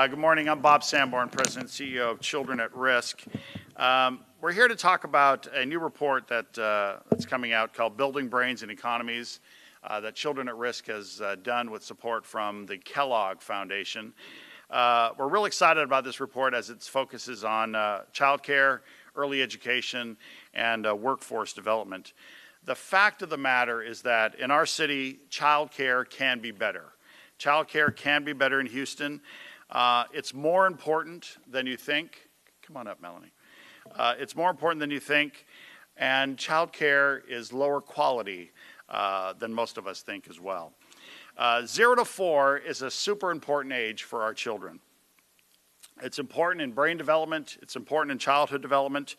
Good morning. I'm Bob Sanborn, President and CEO of Children at Risk. We're here to talk about a new report that's coming out called Building Brains and Economies that Children at Risk has done with support from the Kellogg Foundation. We're really excited about this report as it focuses on childcare, early education, and workforce development. The fact of the matter is that in our city, childcare can be better. Childcare can be better in Houston. It's more important than you think. Come on up, Melanie. It's more important than you think, and childcare is lower quality than most of us think as well. 0 to 4 is a super important age for our children. It's important in brain development. It's important in childhood development.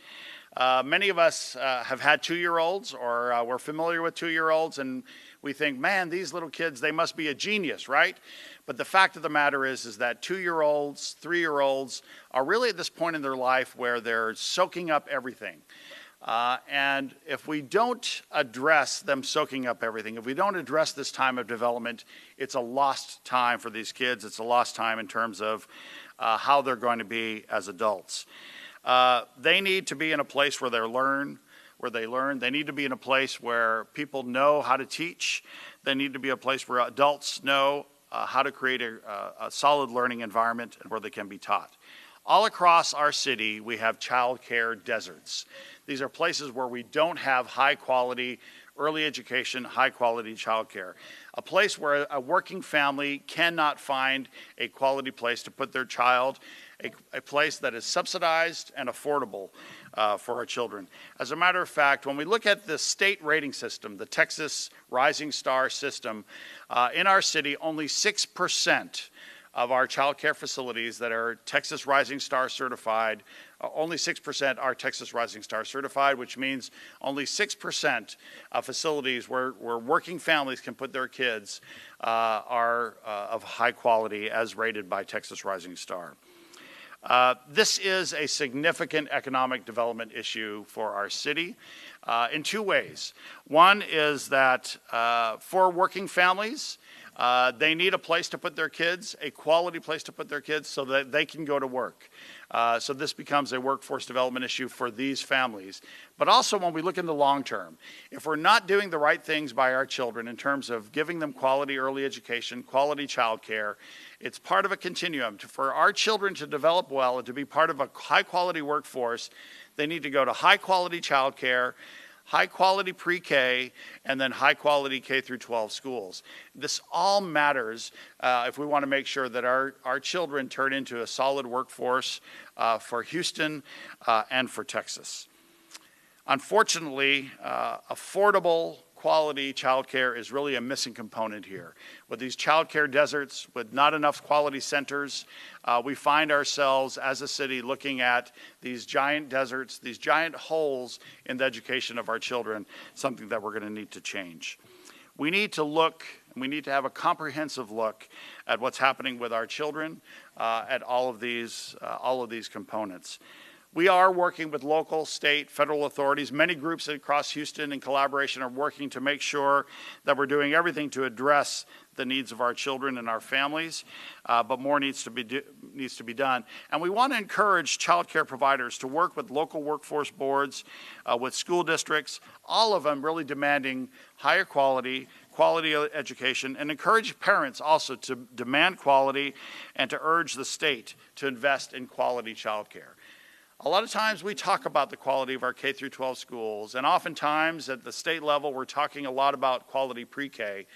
Many of us have had 2-year-olds or we're familiar with 2-year-olds, and we think, man, these little kids, they must be a genius, right? But the fact of the matter is that 2-year-olds, 3-year-olds are really at this point in their life where they're soaking up everything. And if we don't address them soaking up everything, if we don't address this time of development, it's a lost time for these kids. It's a lost time in terms of how they're going to be as adults. They need to be in a place where they learn. They need to be in a place where people know how to teach. They need to be a place where adults know how to create a solid learning environment and where they can be taught. All across our city, we have child care deserts. These are places where we don't have high quality early education, high quality child care. A place where a working family cannot find a quality place to put their child, a place that is subsidized and affordable for our children. As a matter of fact, when we look at the state rating system, the Texas Rising Star system, in our city, only 6% of our child care facilities that are Texas Rising Star certified, only 6% are Texas Rising Star certified, which means only 6% of facilities where working families can put their kids are of high quality as rated by Texas Rising Star. This is a significant economic development issue for our city in 2 ways. One is that for working families, they need a place to put their kids, a quality place to put their kids so that they can go to work. So this becomes a workforce development issue for these families. But also when we look in the long term, if we're not doing the right things by our children in terms of giving them quality early education, quality child care, it's part of a continuum. For our children to develop well and to be part of a high quality workforce, they need to go to high quality child care, high quality pre-K, and then high quality K through 12 schools. This all matters if we want to make sure that our children turn into a solid workforce for Houston and for Texas. Unfortunately, affordable quality childcare is really a missing component here. With these childcare deserts, with not enough quality centers, we find ourselves as a city looking at these giant deserts, these giant holes in the education of our children, something that we're going to need to change. We need to look, and we need to have a comprehensive look at what's happening with our children at all of these components. We are working with local, state, federal authorities. Many groups across Houston in collaboration are working to make sure that we're doing everything to address the needs of our children and our families, but more needs to be done. And we want to encourage child care providers to work with local workforce boards, with school districts, all of them really demanding higher quality education, and encourage parents also to demand quality and to urge the state to invest in quality child care. A lot of times we talk about the quality of our K through 12 schools, and oftentimes at the state level we're talking a lot about quality pre-K,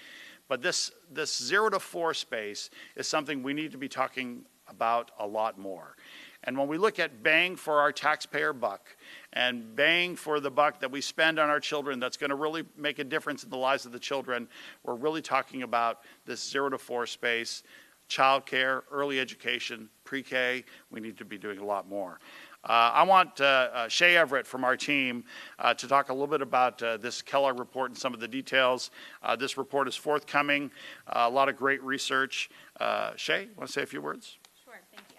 but this 0 to 4 space is something we need to be talking about a lot more. And when we look at bang for our taxpayer buck and bang for the buck that we spend on our children that's going to really make a difference in the lives of the children, we're really talking about this 0 to 4 space, child care, early education, pre-K. We need to be doing a lot more. I want Shay Everett from our team to talk a little bit about this Kellogg report and some of the details. This report is forthcoming, a lot of great research. Shay, want to say a few words? Sure, thank you.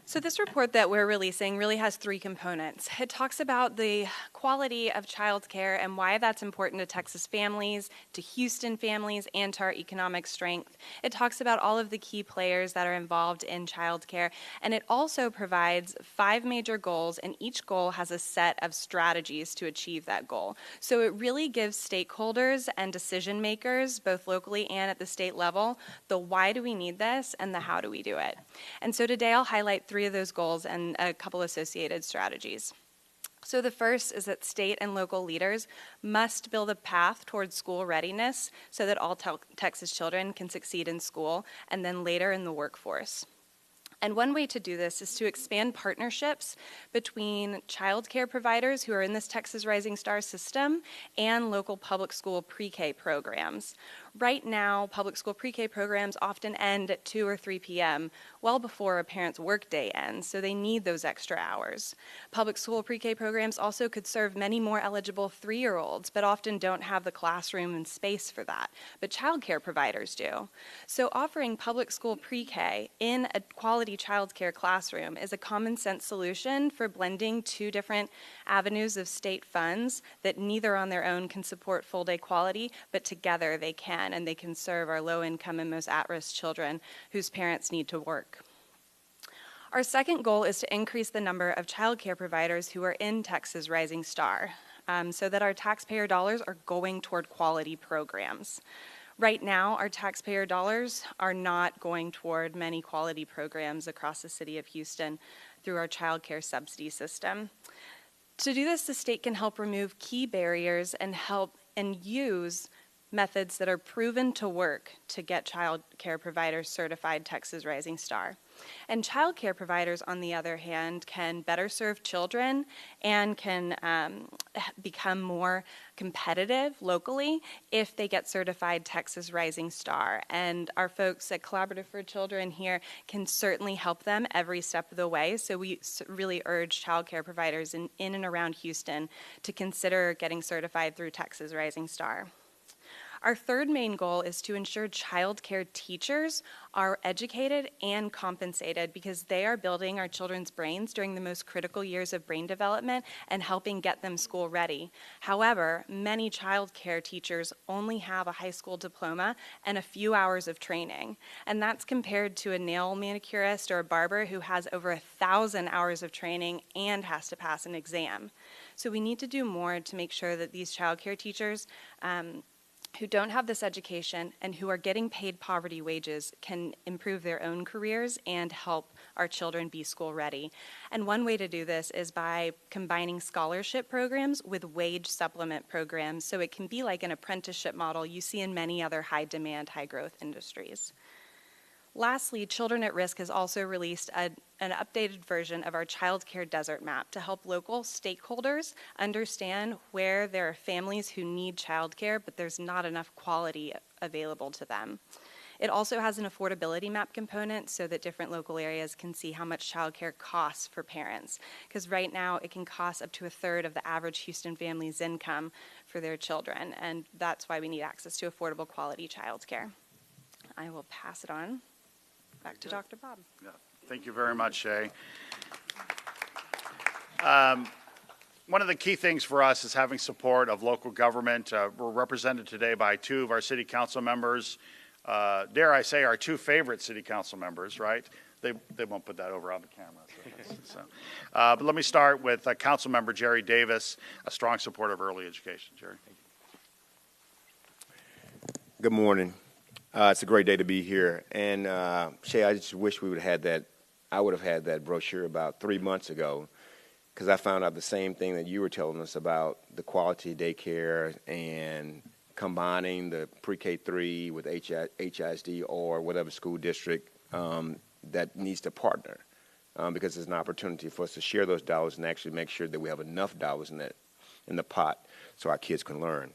So this report that we're releasing really has three components. It talks about the quality of childcare and why that's important to Texas families, to Houston families, and to our economic strength. It talks about all of the key players that are involved in childcare, and it also provides 5 major goals, and each goal has a set of strategies to achieve that goal. So it really gives stakeholders and decision makers, both locally and at the state level, the why do we need this and the how do we do it. And so today I'll highlight 3 of those goals and a couple associated strategies. So the first is that state and local leaders must build a path towards school readiness so that all Texas children can succeed in school and then later in the workforce. And one way to do this is to expand partnerships between child care providers who are in this Texas Rising Star system and local public school pre-K programs. Right now, public school pre-K programs often end at 2 or 3 p.m., well before a parent's workday ends, so they need those extra hours. Public school pre-K programs also could serve many more eligible 3-year-olds, but often don't have the classroom and space for that. But child care providers do. So offering public school pre-K in a quality child care classroom is a common sense solution for blending 2 different avenues of state funds that neither on their own can support full day quality, but together they can, and they can serve our low income and most at-risk children whose parents need to work. Our second goal is to increase the number of child care providers who are in Texas Rising Star so that our taxpayer dollars are going toward quality programs. Right now, our taxpayer dollars are not going toward many quality programs across the city of Houston through our child care subsidy system. To do this, the state can help remove key barriers and help and use methods that are proven to work to get child care providers certified Texas Rising Star. And child care providers, on the other hand, can better serve children and can become more competitive locally if they get certified Texas Rising Star. And our folks at Collaborative for Children here can certainly help them every step of the way. So we really urge child care providers in and around Houston to consider getting certified through Texas Rising Star. Our third main goal is to ensure child care teachers are educated and compensated because they are building our children's brains during the most critical years of brain development and helping get them school ready. However, many child care teachers only have a high school diploma and a few hours of training. And that's compared to a nail manicurist or a barber who has over 1,000 hours of training and has to pass an exam. So we need to do more to make sure that these child care teachers who don't have this education and who are getting paid poverty wages can improve their own careers and help our children be school ready. And one way to do this is by combining scholarship programs with wage supplement programs, so it can be like an apprenticeship model you see in many other high demand, high growth industries. Lastly, Children at Risk has also released an updated version of our child care desert map to help local stakeholders understand where there are families who need child care, but there's not enough quality available to them. It also has an affordability map component so that different local areas can see how much child care costs for parents, because right now it can cost up to 1/3 of the average Houston family's income for their children, and that's why we need access to affordable quality child care. I will pass it on. Back to Dr. Bob. Yeah. Thank you very much, Shay. One of the key things for us is having support of local government. We're represented today by 2 of our city council members. Dare I say our 2 favorite city council members, right? They won't put that over on the camera. But let me start with Council Member Jerry Davis, a strong supporter of early education. Jerry. Good morning. It's a great day to be here. And Shay, I just wish we would have had that. I would have had that brochure about 3 months ago, because I found out the same thing that you were telling us about the quality daycare and combining the pre-K3 with HISD or whatever school district that needs to partner, because it's an opportunity for us to share those dollars and actually make sure that we have enough dollars in the pot so our kids can learn.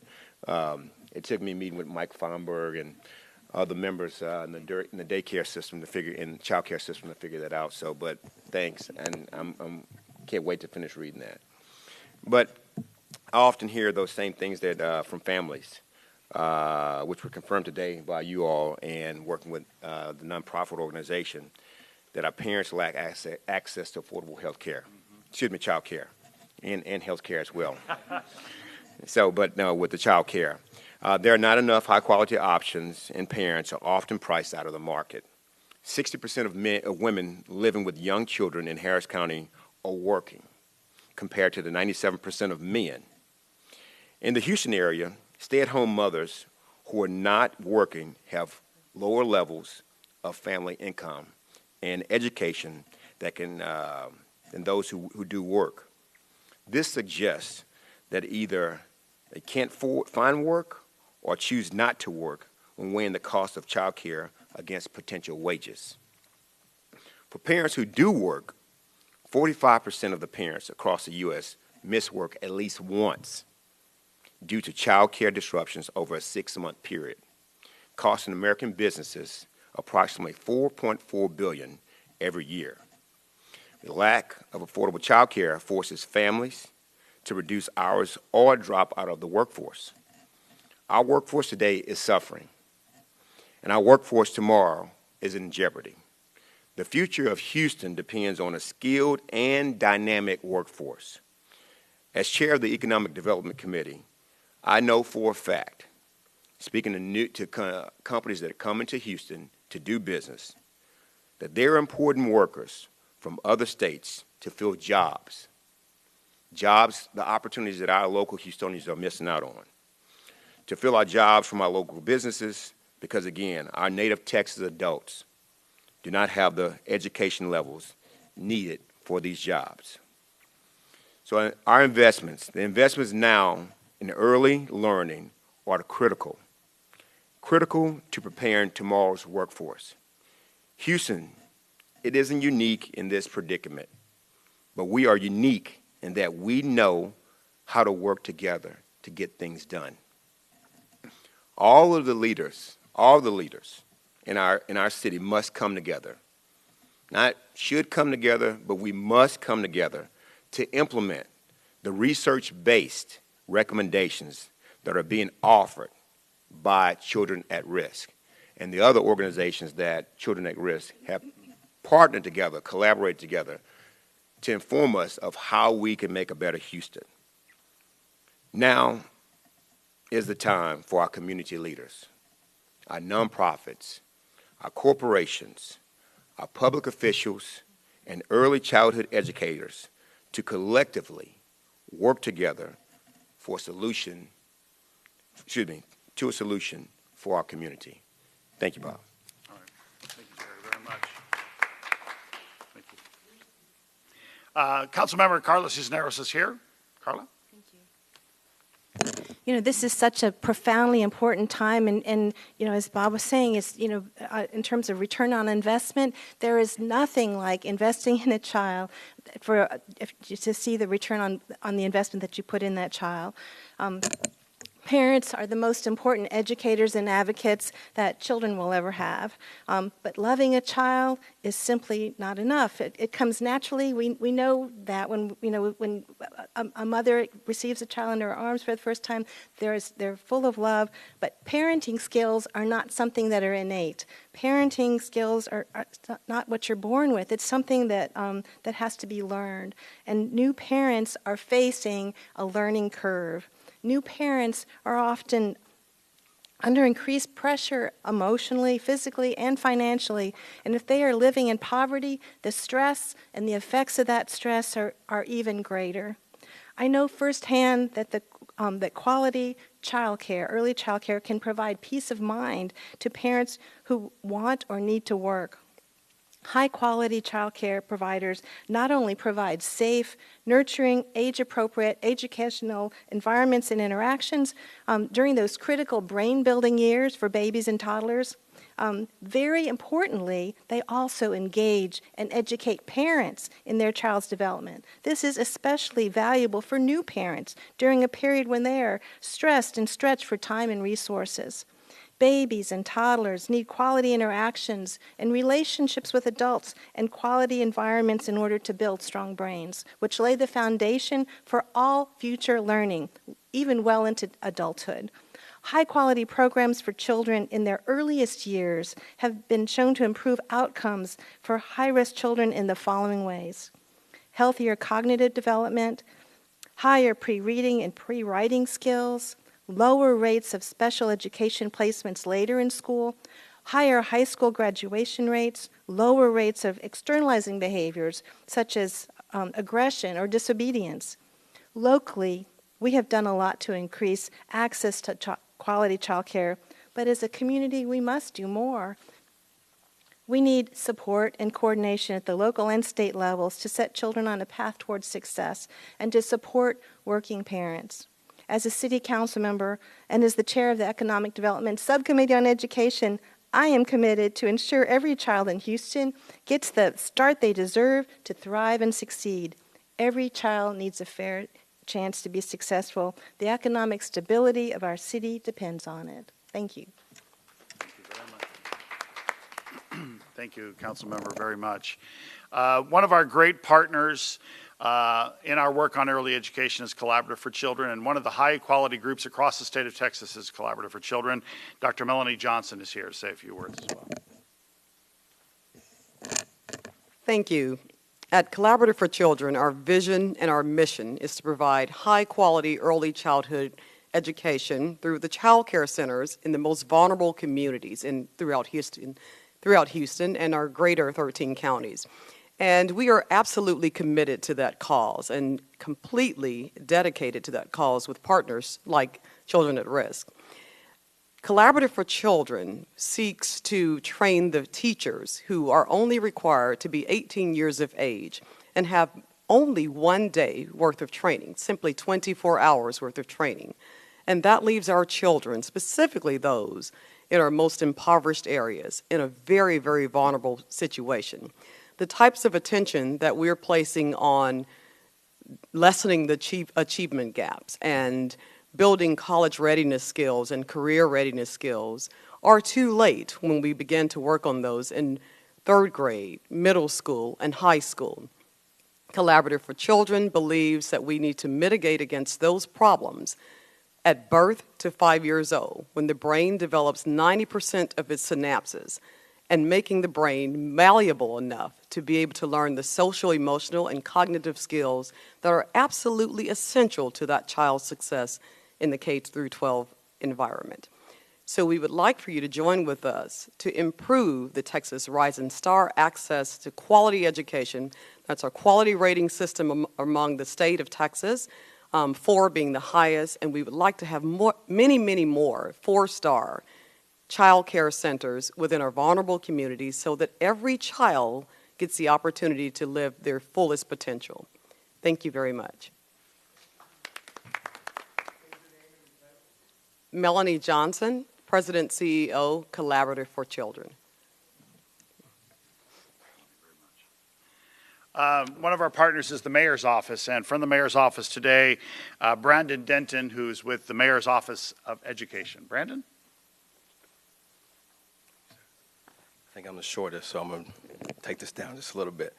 It took me meeting with Mike Fomberg and other members in the daycare system in child care system to figure that out. So, but thanks, and I'm can't wait to finish reading that. But I often hear those same things that from families, which were confirmed today by you all and working with the nonprofit organization. that our parents lack access to affordable health care, child care, and health care as well. So, but no, with the child care, there are not enough high-quality options, and parents are often priced out of the market. 60% of women living with young children in Harris County are working, compared to the 97% of men. In the Houston area, stay-at-home mothers who are not working have lower levels of family income and education than those who do work. This suggests that either they can't find work or choose not to work when weighing the cost of child care against potential wages. For parents who do work, 45% of the parents across the U.S. miss work at least once due to child care disruptions over a 6-month period, costing American businesses approximately $4.4 billion every year. The lack of affordable child care forces families to reduce hours or drop out of the workforce. Our workforce today is suffering, and our workforce tomorrow is in jeopardy. The future of Houston depends on a skilled and dynamic workforce. As chair of the Economic Development Committee, I know for a fact, speaking to companies that are coming to Houston to do business, that they're importing workers from other states to fill jobs, the opportunities that our local Houstonians are missing out on, to fill our jobs from our local businesses, because again, our native Texas adults do not have the education levels needed for these jobs. So our investments, the investments now in early learning are critical to preparing tomorrow's workforce. Houston, it isn't unique in this predicament, but we are unique in that we know how to work together to get things done. All the leaders in our city must come together. Not should come together, but we must come together to implement the research-based recommendations that are being offered by Children at Risk and the other organizations that Children at Risk have partnered together, collaborated together to inform us of how we can make a better Houston. Now is the time for our community leaders, our nonprofits, our corporations, our public officials, and early childhood educators to collectively work together for a solution for our community. Thank you, Bob. All right. Thank you, Jerry, very much. Thank you. Councilmember Carla Cisneros is here. Carla? You know, this is such a profoundly important time, and you know, as Bob was saying, is in terms of return on investment, there is nothing like investing in a child to see the return on the investment that you put in that child. Parents are the most important educators and advocates that children will ever have. But loving a child is simply not enough. It comes naturally. We know that when a mother receives a child in her arms for the first time, they're full of love. But parenting skills are not something that are innate. Parenting skills are not what you're born with. It's something that has to be learned. And new parents are facing a learning curve. New parents are often under increased pressure emotionally, physically, and financially. And if they are living in poverty, the stress and the effects of that stress are even greater. I know firsthand that that quality childcare, early childcare, can provide peace of mind to parents who want or need to work. High-quality childcare providers not only provide safe, nurturing, age-appropriate educational environments and interactions during those critical brain-building years for babies and toddlers. Very importantly, they also engage and educate parents in their child's development. This is especially valuable for new parents during a period when they are stressed and stretched for time and resources. Babies and toddlers need quality interactions and relationships with adults and quality environments in order to build strong brains, which lay the foundation for all future learning, even well into adulthood. High-quality programs for children in their earliest years have been shown to improve outcomes for high-risk children in the following ways: healthier cognitive development, higher pre-reading and pre-writing skills, lower rates of special education placements later in school, higher high school graduation rates, lower rates of externalizing behaviors such as aggression or disobedience. Locally, we have done a lot to increase access to quality child care, but as a community, we must do more. We need support and coordination at the local and state levels to set children on a path towards success and to support working parents. As a city council member and as the chair of the Economic Development Subcommittee on Education, I am committed to ensure every child in Houston gets the start they deserve to thrive and succeed. Every child needs a fair chance to be successful. The economic stability of our city depends on it. Thank you. Thank you, Councilmember, very much. One of our great partners in our work on early education is Collaborative for Children, and one of the high-quality groups across the state of Texas is Collaborative for Children. Dr. Melanie Johnson is here to say a few words as well. Thank you. At Collaborative for Children, our vision and our mission is to provide high-quality early childhood education through the child care centers in the most vulnerable communities throughout Houston and our greater 13 counties. And we are absolutely committed to that cause and completely dedicated to that cause with partners like Children at Risk. Collaborative for Children seeks to train the teachers who are only required to be 18 years of age and have only 1 day worth of training, simply 24 hours worth of training. And that leaves our children, specifically those in our most impoverished areas, in a very, very vulnerable situation. The types of attention that we're placing on lessening the achievement gaps and building college readiness skills and career readiness skills are too late when we begin to work on those in third grade, middle school, and high school. Collaborative for Children believes that we need to mitigate against those problems at birth to 5 years old, when the brain develops 90% of its synapses, and making the brain malleable enough to be able to learn the social, emotional, and cognitive skills that are absolutely essential to that child's success in the K through 12 environment. So we would like for you to join with us to improve the Texas Rising Star access to quality education. That's our quality rating system among the state of Texas, 4 being the highest, and we would like to have many, many more 4-star child care centers within our vulnerable communities so that every child gets the opportunity to live their fullest potential. Thank you very much. Melanie Johnson, President, CEO, Collaborative for Children. One of our partners is the Mayor's Office, and from the Mayor's Office today, Brandon Denton, who's with the Mayor's Office of Education. Brandon? I think I'm the shortest, so I'm going to take this down just a little bit.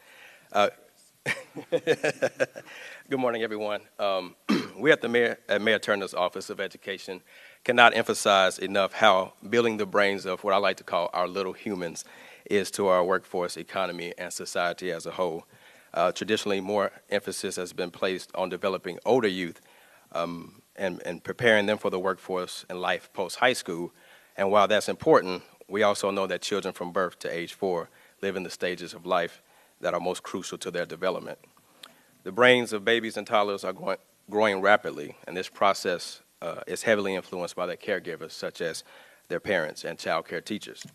Good morning, everyone. We at Mayor Turner's Office of Education cannot emphasize enough how building the brains of what I like to call our little humans is to our workforce, economy, and society as a whole. Traditionally, more emphasis has been placed on developing older youth and preparing them for the workforce and life post-high school. And while that's important, we also know that children from birth to age 4 live in the stages of life that are most crucial to their development. The brains of babies and toddlers are growing rapidly, and this process is heavily influenced by their caregivers, such as their parents and child care teachers.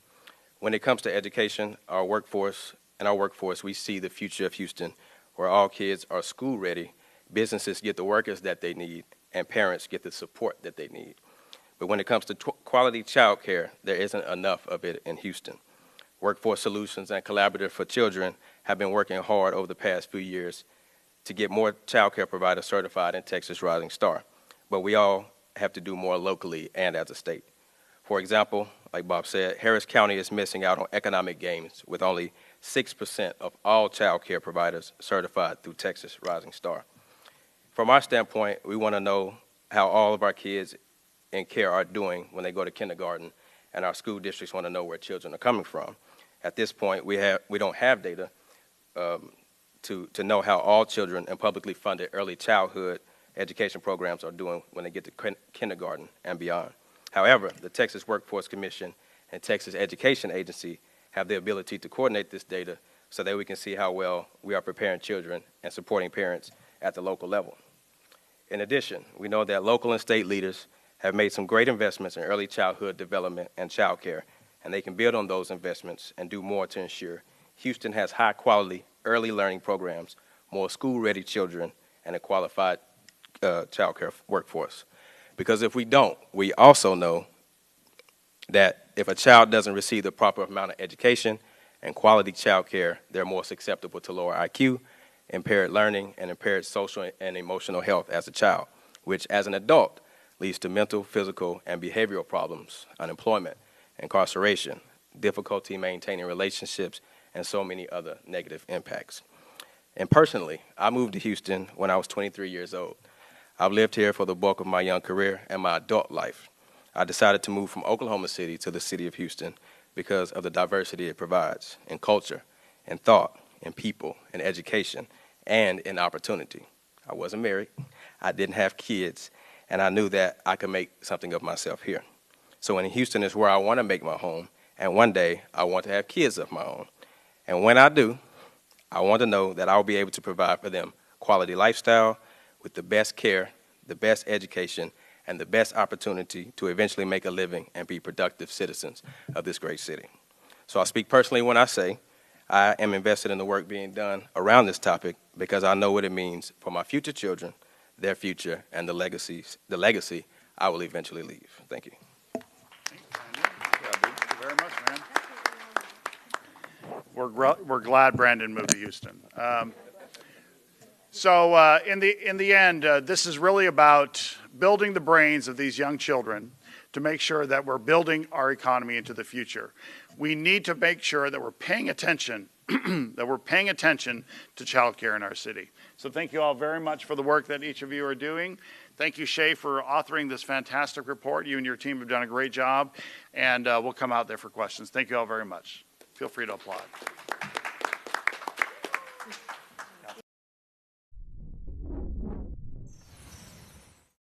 When it comes to education, our workforce, we see the future of Houston, where all kids are school ready, businesses get the workers that they need, and parents get the support that they need. But when it comes to quality child care, there isn't enough of it in Houston. Workforce Solutions and Collaborative for Children have been working hard over the past few years to get more child care providers certified in Texas Rising Star. But we all have to do more locally and as a state. For example, like Bob said, Harris County is missing out on economic gains with only 6% of all child care providers certified through Texas Rising Star. From our standpoint, we want to know how all of our kids in care are doing when they go to kindergarten, and our school districts want to know where children are coming from. At this point, we don't have data to know how all children in publicly funded early childhood education programs are doing when they get to kindergarten and beyond. However, the Texas Workforce Commission and Texas Education Agency have the ability to coordinate this data so that we can see how well we are preparing children and supporting parents at the local level. In addition, we know that local and state leaders have made some great investments in early childhood development and child care, and they can build on those investments and do more to ensure Houston has high-quality early learning programs, more school-ready children, and a qualified child care workforce. Because if we don't, we also know that if a child doesn't receive the proper amount of education and quality child care, they're more susceptible to lower IQ, impaired learning, and impaired social and emotional health as a child, which as an adult leads to mental, physical, and behavioral problems, unemployment, incarceration, difficulty maintaining relationships, and so many other negative impacts. And personally, I moved to Houston when I was 23 years old. I've lived here for the bulk of my young career and my adult life. I decided to move from Oklahoma City to the city of Houston because of the diversity it provides in culture, in thought, in people, in education, and in opportunity. I wasn't married, I didn't have kids, and I knew that I could make something of myself here. So in Houston is where I want to make my home, and one day I want to have kids of my own. And when I do, I want to know that I'll be able to provide for them quality lifestyle with the best care, the best education, and the best opportunity to eventually make a living and be productive citizens of this great city. So I speak personally when I say I am invested in the work being done around this topic because I know what it means for my future children, their future, and the legacy I will eventually leave. Thank you. Thank you very much, man. We're glad Brandon moved to Houston. So in the end, this is really about building the brains of these young children to make sure that we're building our economy into the future. We need to make sure that we're paying attention to child care in our city. So thank you all very much for the work that each of you are doing. Thank you, Shay, for authoring this fantastic report. You and your team have done a great job, and we'll come out there for questions. Thank you all very much. Feel free to applaud.